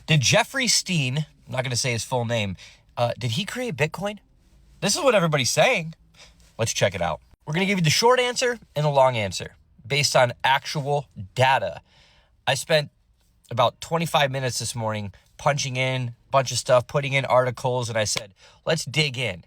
Did Jeffrey Epstein, I'm not going to say his full name, did he create Bitcoin? This is what everybody's saying. Let's check it out. We're going to give you the short answer and the long answer based on actual data. I spent about 25 minutes this morning punching in a bunch of stuff, putting in articles, and I said, let's dig in.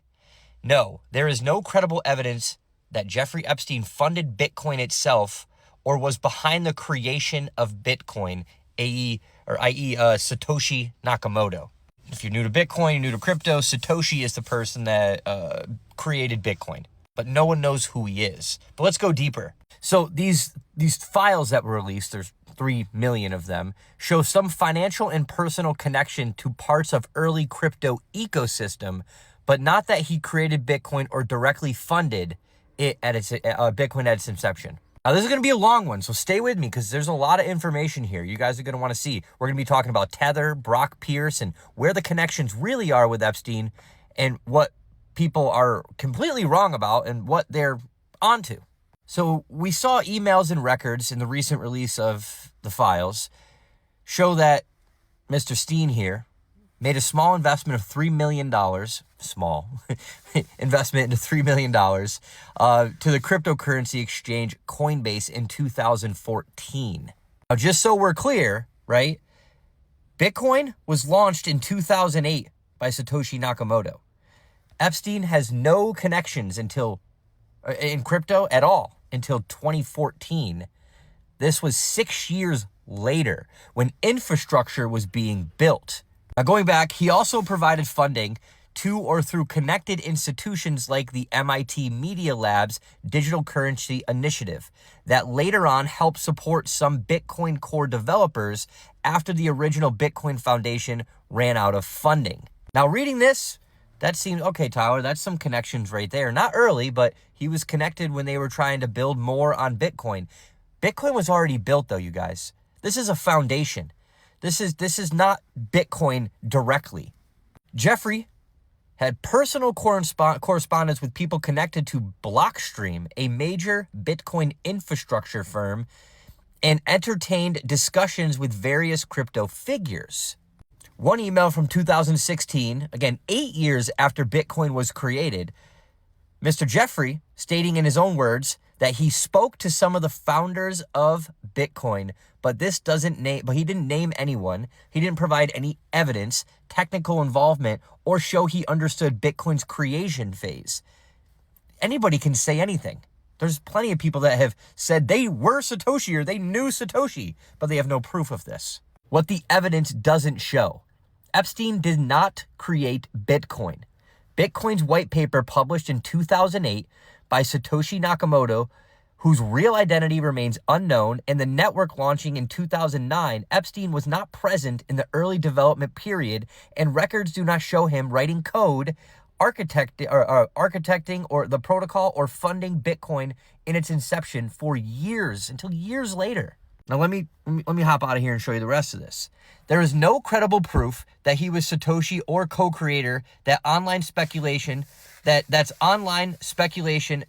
No, there is no credible evidence that Jeffrey Epstein funded Bitcoin itself or was behind the creation of Bitcoin, i.e. Satoshi Nakamoto. If you're new to Bitcoin, you're new to crypto, Satoshi is the person that created Bitcoin, but no one knows who he is. But let's go deeper. So these files that were released, there's 3 million of them, show some financial and personal connection to parts of early crypto ecosystem, but not that he created Bitcoin or directly funded it at its Bitcoin at its inception. Now, this is going to be a long one, so stay with me because there's a lot of information here you guys are going to want to see. We're going to be talking about Tether, Brock Pierce, and where the connections really are with Epstein and what people are completely wrong about and what they're onto. So we saw emails and records in the recent release of the files show that Mr. Steen here made a small investment of $3 million, small investment into $3 million to the cryptocurrency exchange Coinbase in 2014. Now, just so we're clear, right? Bitcoin was launched in 2008 by Satoshi Nakamoto. Epstein has no connections in crypto at all until 2014. This was 6 years later when infrastructure was being built. Now, going back, he also provided funding to or through connected institutions like the MIT Media Lab's Digital Currency Initiative that later on helped support some Bitcoin core developers after the original Bitcoin Foundation ran out of funding. Now, reading this, that seems, okay, Tyler, that's some connections right there. Not early, but he was connected when they were trying to build more on Bitcoin. Bitcoin was already built, though, you guys. This is a foundation. This is not Bitcoin directly. Jeffrey had personal correspondence with people connected to Blockstream, a major Bitcoin infrastructure firm, and entertained discussions with various crypto figures. One email from 2016, again, 8 years after Bitcoin was created, Mr. Jeffrey stating in his own words that he spoke to some of the founders of Bitcoin, but he didn't name anyone. He didn't provide any evidence, technical involvement, or show he understood Bitcoin's creation phase. Anybody can say anything. There's plenty of people that have said they were Satoshi or they knew Satoshi, but they have no proof of this. What the evidence doesn't show. Epstein did not create Bitcoin. Bitcoin's white paper published in 2008 by Satoshi Nakamoto, whose real identity remains unknown, and the network launching in 2009, Epstein was not present in the early development period, and records do not show him writing code, architecting or the protocol or funding Bitcoin in its inception for years, until years later. Now, let me hop out of here and show you the rest of this. There is no credible proof that he was Satoshi or co-creator. That's online speculation,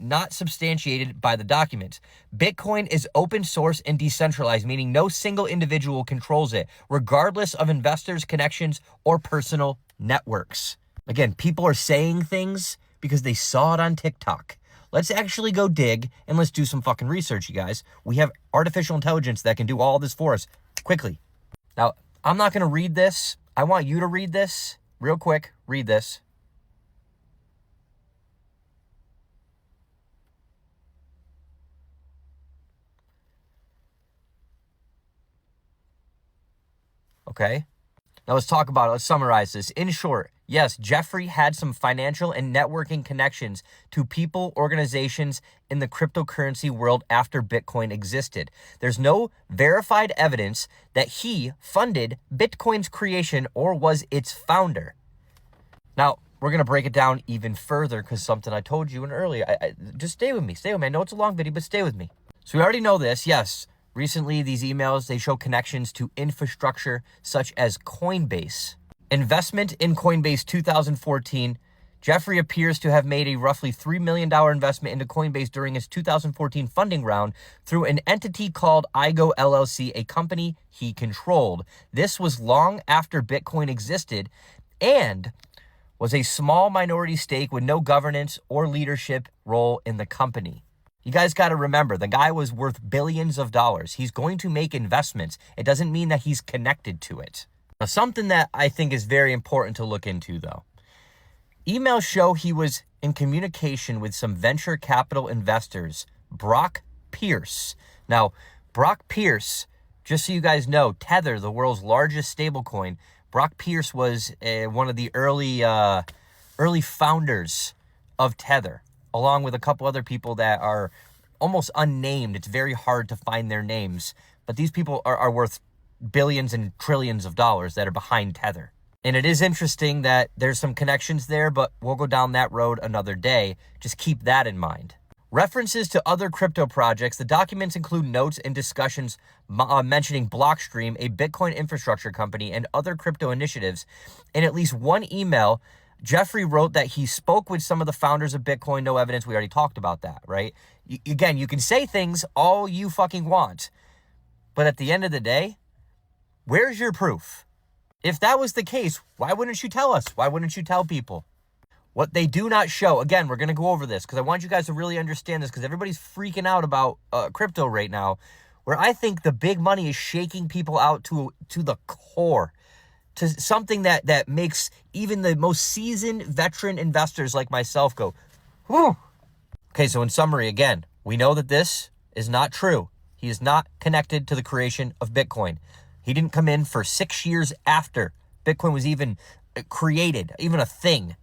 not substantiated by the documents. Bitcoin is open source and decentralized, meaning no single individual controls it, regardless of investors' connections or personal networks. Again, people are saying things because they saw it on TikTok. Let's actually go dig and let's do some fucking research, you guys. We have artificial intelligence that can do all this for us quickly. Now, I'm not going to read this. I want you to read this real quick. Read this. Okay. Now let's talk about it. Let's summarize this. In short, yes, Jeffrey had some financial and networking connections to people, organizations in the cryptocurrency world after Bitcoin existed. There's no verified evidence that he funded Bitcoin's creation or was its founder. Now, we're going to break it down even further because something I told you earlier. Just stay with me. Stay with me. I know it's a long video, but stay with me. So we already know this. Yes. Recently, these emails, they show connections to infrastructure such as Coinbase. Investment in Coinbase 2014 Jeffrey appears to have made a roughly $3 million investment into Coinbase during his 2014 funding round through an entity called IGO LLC, a company he controlled. This was long after Bitcoin existed and was a small minority stake with no governance or leadership role in the company. You guys got to remember, the guy was worth billions of dollars. He's going to make investments. It doesn't mean that he's connected to it. Now, something that I think is very important to look into, though. Emails show he was in communication with some venture capital investors, Brock Pierce. Now, Brock Pierce, just so you guys know, Tether, the world's largest stablecoin, Brock Pierce was one of the early founders of Tether, along with a couple other people that are almost unnamed. It's very hard to find their names, but these people are worth billions and trillions of dollars that are behind Tether. And it is interesting that there's some connections there, but we'll go down that road another day. Just keep that in mind. References to other crypto projects. The documents include notes and discussions mentioning Blockstream, a Bitcoin infrastructure company, and other crypto initiatives. In at least one email, Jeffrey wrote that he spoke with some of the founders of Bitcoin. No evidence. We already talked about that, right? Again, you can say things all you fucking want, but at the end of the day, where's your proof? If that was the case, why wouldn't you tell us? Why wouldn't you tell people? What they do not show, again, we're going to go over this because I want you guys to really understand this because everybody's freaking out about crypto right now, where I think the big money is shaking people out to the core, to something that makes even the most seasoned veteran investors like myself go, whew. Okay, so in summary, again, we know that this is not true. He is not connected to the creation of Bitcoin. He didn't come in for 6 years after Bitcoin was even created, even a thing.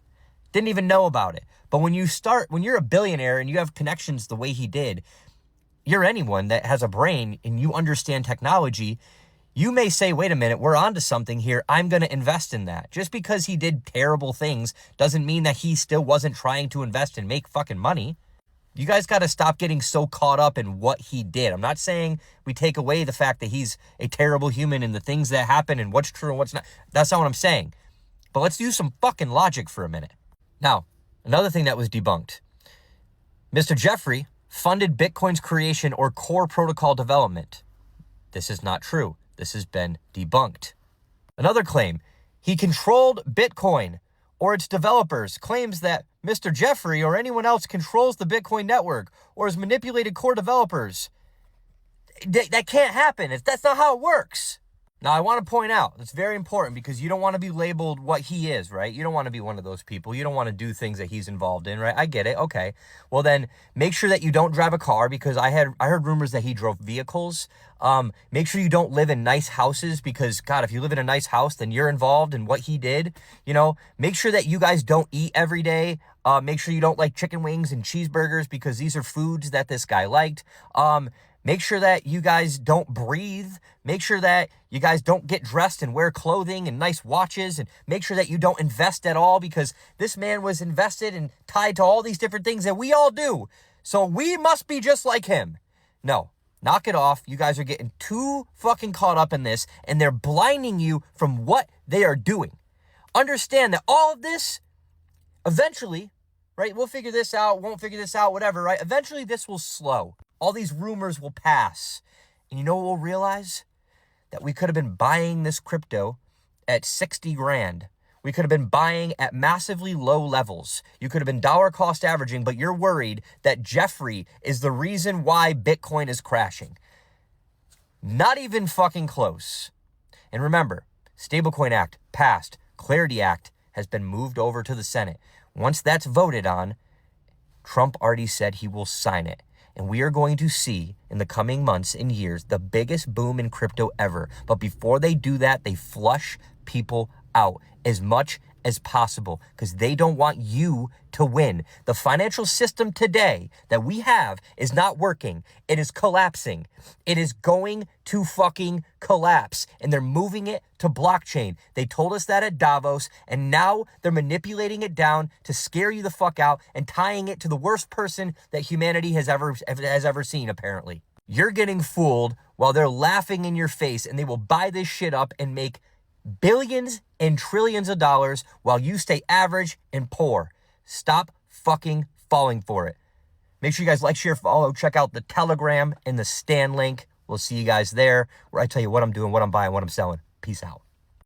Didn't even know about it. But when you're a billionaire and you have connections the way he did, you're anyone that has a brain and you understand technology, you may say, wait a minute, we're onto something here. I'm going to invest in that. Just because he did terrible things doesn't mean that he still wasn't trying to invest and make fucking money. You guys got to stop getting so caught up in what he did. I'm not saying we take away the fact that he's a terrible human and the things that happen and what's true and what's not. That's not what I'm saying. But let's use some fucking logic for a minute. Now, another thing that was debunked. Mr. Jeffrey funded Bitcoin's creation or core protocol development. This is not true. This has been debunked. Another claim, he controlled Bitcoin or its developers, claims that Mr. Jeffrey or anyone else controls the Bitcoin network or has manipulated core developers. That can't happen. That's not how it works. Now, I want to point out, it's very important because you don't want to be labeled what he is, right? You don't want to be one of those people. You don't want to do things that he's involved in, right? I get it. Okay. Well, then make sure that you don't drive a car because I heard rumors that he drove vehicles. Make sure you don't live in nice houses because, God, if you live in a nice house, then you're involved in what he did. You know, make sure that you guys don't eat every day. Make sure you don't like chicken wings and cheeseburgers because these are foods that this guy liked. Make sure that you guys don't breathe. Make sure that you guys don't get dressed and wear clothing and nice watches. And make sure that you don't invest at all because this man was invested and tied to all these different things that we all do. So we must be just like him. No, knock it off. You guys are getting too fucking caught up in this and they're blinding you from what they are doing. Understand that all of this, eventually, right? We'll figure this out, won't figure this out, whatever, right? Eventually this will slow. All these rumors will pass. And you know what we'll realize? That we could have been buying this crypto at 60 grand. We could have been buying at massively low levels. You could have been dollar cost averaging, but you're worried that Jeffrey is the reason why Bitcoin is crashing. Not even fucking close. And remember, Stablecoin Act passed. Clarity Act has been moved over to the Senate. Once that's voted on, Trump already said he will sign it. And we are going to see in the coming months and years the biggest boom in crypto ever. But before they do that, they flush people out as much as possible because they don't want you to win. The financial system today that we have is not working. It is collapsing. It is going to fucking collapse. And they're moving it to blockchain. They told us that at Davos, and now they're manipulating it down to scare you the fuck out and tying it to the worst person that humanity has ever seen, apparently. You're getting fooled while they're laughing in your face, and they will buy this shit up and make billions and trillions of dollars while you stay average and poor. Stop fucking falling for it. Make sure you guys like, share, follow. Check out the Telegram and the Stan link. We'll see you guys there where I tell you what I'm doing, what I'm buying, what I'm selling. Peace out.